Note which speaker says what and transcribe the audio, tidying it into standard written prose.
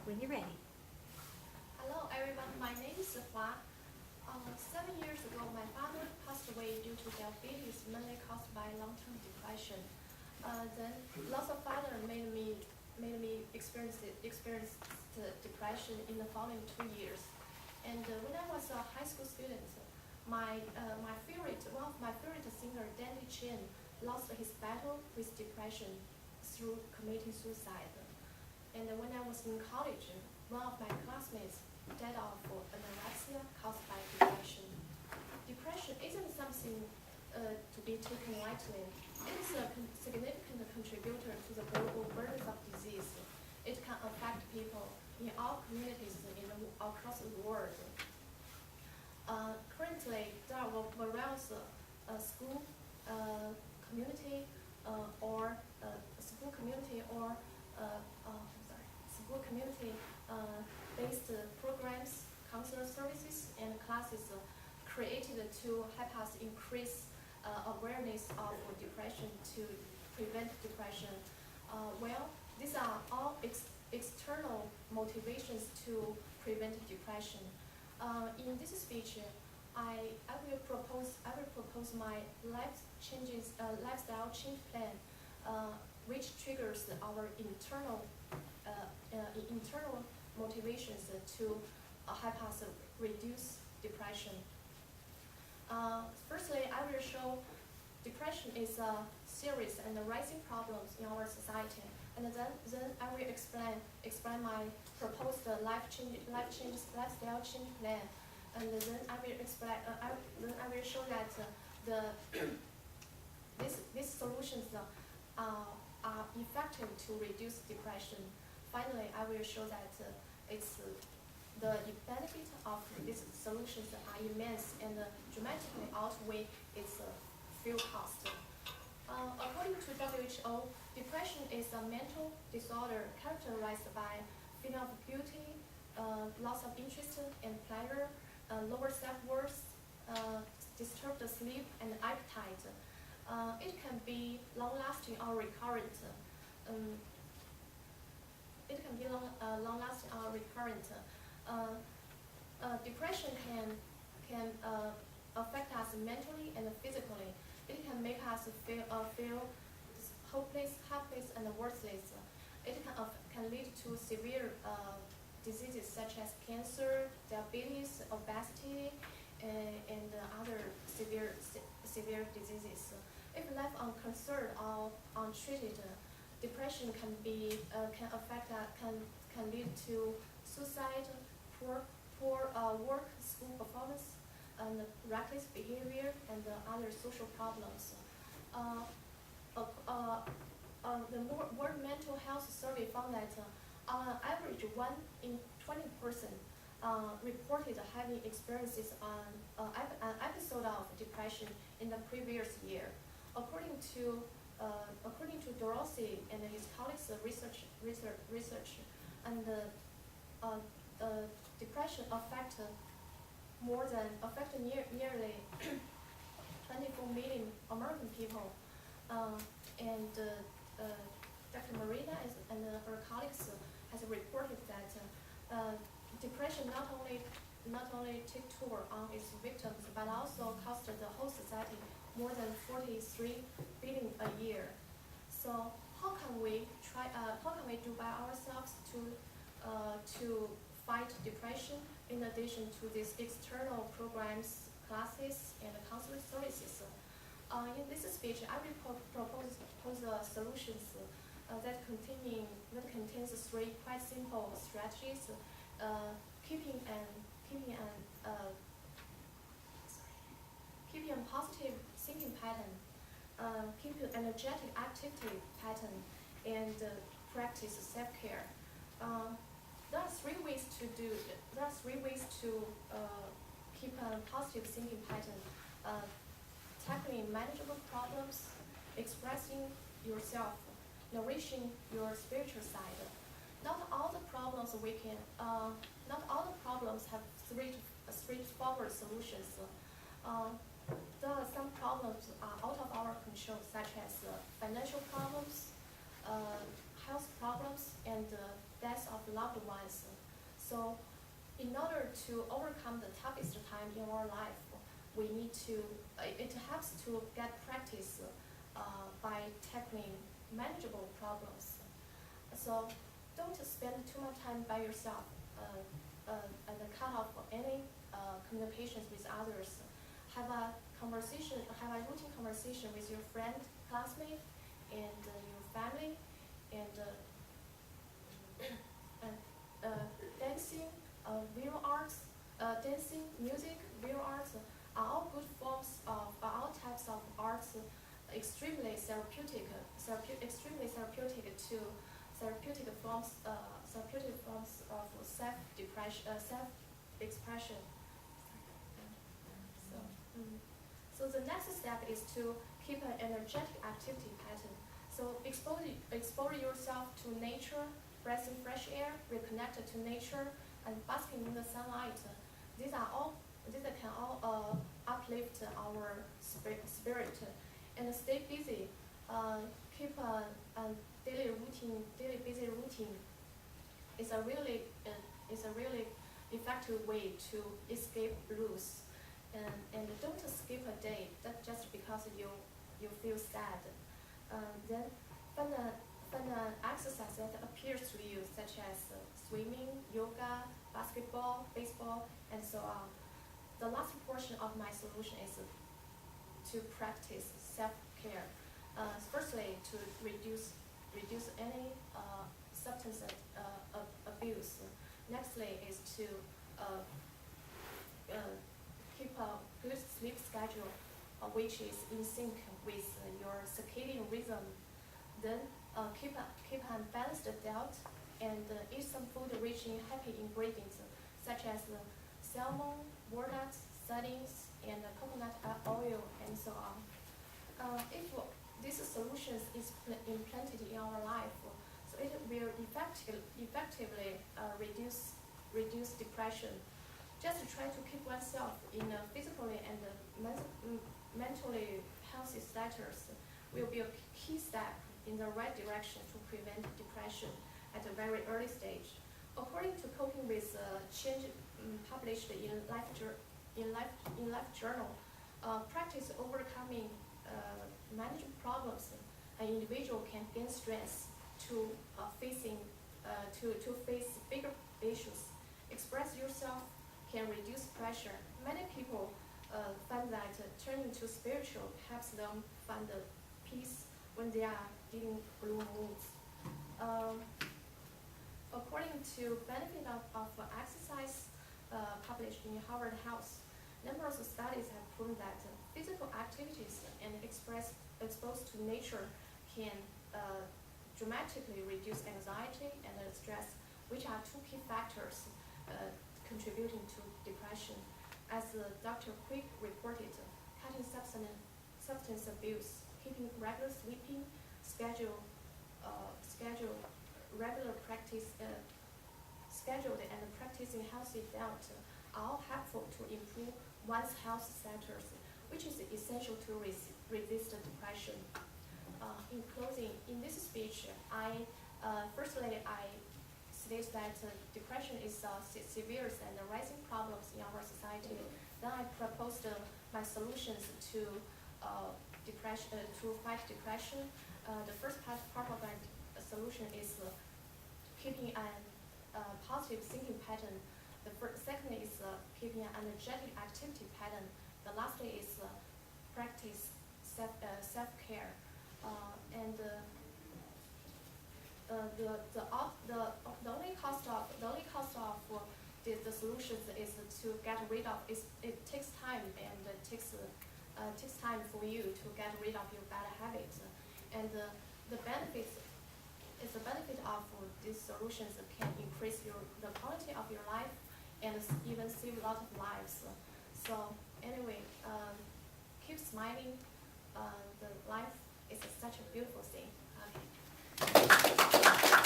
Speaker 1: when you're ready.
Speaker 2: Hello everyone, my name is Hua. 7 years ago, my father passed away due to diabetes, mainly caused by long-term depression. Then loss of father made me experience the depression in the following 2 years. And when I was a high school student, one of my favorite singer, Danny Chin, lost his battle with depression through committing suicide. And when I was in college, one of my classmates died of anorexia caused by depression. Depression isn't something to be taken lightly. It is a significant contributor to the global burden of disease. It can affect people in all communities across the world. Currently, there are various school community or school community or school community based programs, counselor services, and classes created to help us increase awareness of depression to prevent depression. These are all external motivations to prevent depression. In this speech, I will propose my lifestyle change plan, which triggers our internal motivations to help us reduce depression. Firstly, I will show depression is a serious and rising problem in our society, and then I will explain my proposed lifestyle change plan, and then I will show that these solutions are effective to reduce depression. Finally, I will show that the benefit of these solutions are immense and dramatically outweigh its fuel cost. According to WHO, depression is a mental disorder characterized by feeling of beauty, loss of interest and pleasure, lower self-worth, disturbed sleep and appetite. It can be long-lasting or recurrent. Depression can affect us mentally and physically. It can make us feel hopeless, helpless, and worthless. It can lead to severe diseases such as cancer, diabetes, obesity, and other severe diseases. If left unconcerned or untreated, depression can lead to suicide, poor work, school performance, and reckless behavior, and other social problems. The World Mental Health Survey found that on average, 1 in 20 person reported having experiences an episode of depression in the previous year. According to Dorothy and his colleagues' research, and depression affected nearly 24 million American people, and Dr. Marina and her colleagues has reported that depression not only take toll on its victims but also cost the whole society more than 43 billion a year. So how can we do by ourselves to fight depression in addition to these external programs, classes, and counseling services? In this speech, I will propose solutions that contains 3 quite simple strategies: keeping a positive thinking pattern, keep an energetic activity pattern, and practice self-care. There are 3 ways to keep a positive thinking pattern: tackling manageable problems, expressing yourself, nourishing your spiritual side. Not all the problems have straightforward solutions. There are some problems are out of our control, such as financial problems, health problems, and death of loved ones. So in order to overcome the toughest time in our life, we need to, it helps to get practice by tackling manageable problems. So don't spend too much time by yourself and cut off any communications with others. Have a conversation, have a routine conversation with your friend, classmate, and your family, and dancing, visual arts, dancing, music, visual arts are all good forms of, are all types of arts, extremely therapeutic to therapeutic forms of self-expression. So the next step is to keep an energetic activity pattern. So expose yourself to nature, breathing fresh air, reconnect to nature, and basking in the sunlight. These can all uplift our spirit. And stay busy. Keep a daily busy routine. Is a really effective way to escape blues. And don't skip a day just because you feel sad. Then find an exercise that appeals to you, such as swimming, yoga, basketball, baseball, and so on. The last portion of my solution is to practice self-care. Firstly, to reduce any substance abuse. Nextly is to keep a good sleep schedule, which is in sync with your circadian rhythm. Then keep a balanced diet and eat some food rich in happy ingredients such as salmon, walnuts, sardines, and coconut oil, and so on. If these solutions is implanted in our life, so it will effectively reduce depression. Just try to keep oneself in a physically and mentally healthy status will be a key step in the right direction to prevent depression at a very early stage. According to Coping with Change, published in Life Journal, practice overcoming management problems. An individual can gain strength to face bigger issues. Express yourself can reduce pressure. Many people find that turning to spiritual helps them find the peace when they are dealing blue moods. According to benefit of exercise published in Harvard Health, numerous studies have proven that physical activities and exposed to nature can dramatically reduce anxiety and stress, which are two key factors contributing to depression. As Dr. Quick reported, cutting substance abuse, keeping regular sleeping, schedule regular practice, scheduled and practicing healthy diet are all helpful to improve one's health status, which is essential to resist depression. In closing, in this speech, firstly I state that depression is severe and rising problems in our society. Then I proposed my solutions to depression, to fight depression. The first part of my solution is keeping a positive thinking pattern. The second is keeping an energetic activity pattern. The last is practice self-care. The only cost of the solutions is to get rid of. It takes time, and it takes time for you to get rid of your bad habits. And the benefit of these solutions can increase the quality of your life and even save a lot of lives. So anyway, keep smiling. The life is such a beautiful thing. Okay.